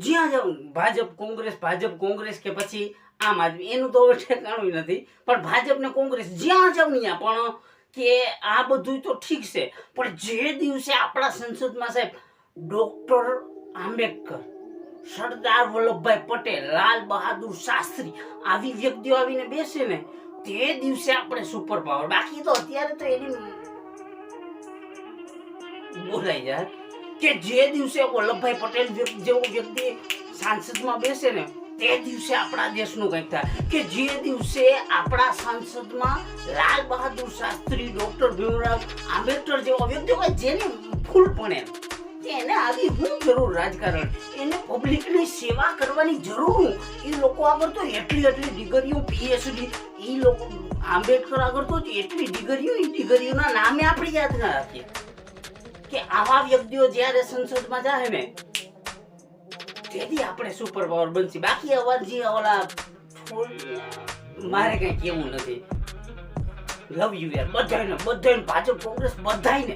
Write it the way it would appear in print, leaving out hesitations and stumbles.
જ્યાં જાવ ભાજપ કોંગ્રેસ કે પછી આમ આદમી, એનું તો હવે ઠેકાણું નથી, પણ ભાજપ ને કોંગ્રેસ જ્યાં જાવ ને ત્યાં પણ કે આ બધું તો ઠીક છે, પણ જે દિવસે આપણા સંસદમાં સાહેબ ડોક્ટર આંબેડકર, સરદાર વલ્લભભાઈ પટેલ, લાલ બહાદુર શાસ્ત્રી આવી વ્યક્તિઓ આવીને બેસે ને તે દિવસે આપણે સુપર પાવર. બાકી તો અત્યારે તો એની બોલાઈ જાય કે જે દિવસે વલ્લભભાઈ પટેલ જેવો વ્યક્તિ સાંસદમાં બેસે ને તે દિવસે આપણા દેશનું કંઈક થાય, કે જે દિવસે આપણા સંસદમાં લાલ બહાદુર શાસ્ત્રી, ડોક્ટર ભીમરાવ આંબેડકર જેવો વ્યક્તિ હોય જેને ફૂલ પડે એને આવી હું જરૂર રાજકારણ, એને પબ્લિકની સેવા કરવાની જરૂર. એ લોકો આગળ તો એટલી ડિગ્રીઓ PhD, એ લોકો આંબેડકર આગળ તો એટલી ડિગ્રીઓ, એ ડિગ્રીઓના નામે આપણે યાદ ના રાખીએ કે આવા વ્યક્તિઓ જ્યારે સંસદમાં જાય ને તેથી આપણે સુપર પાવર બનશે. બાકી અવાજી ઓલા મારે કઈ કેવું નથી. લવ યુ યાર બધાને, ભાજપ કોંગ્રેસ બધાને.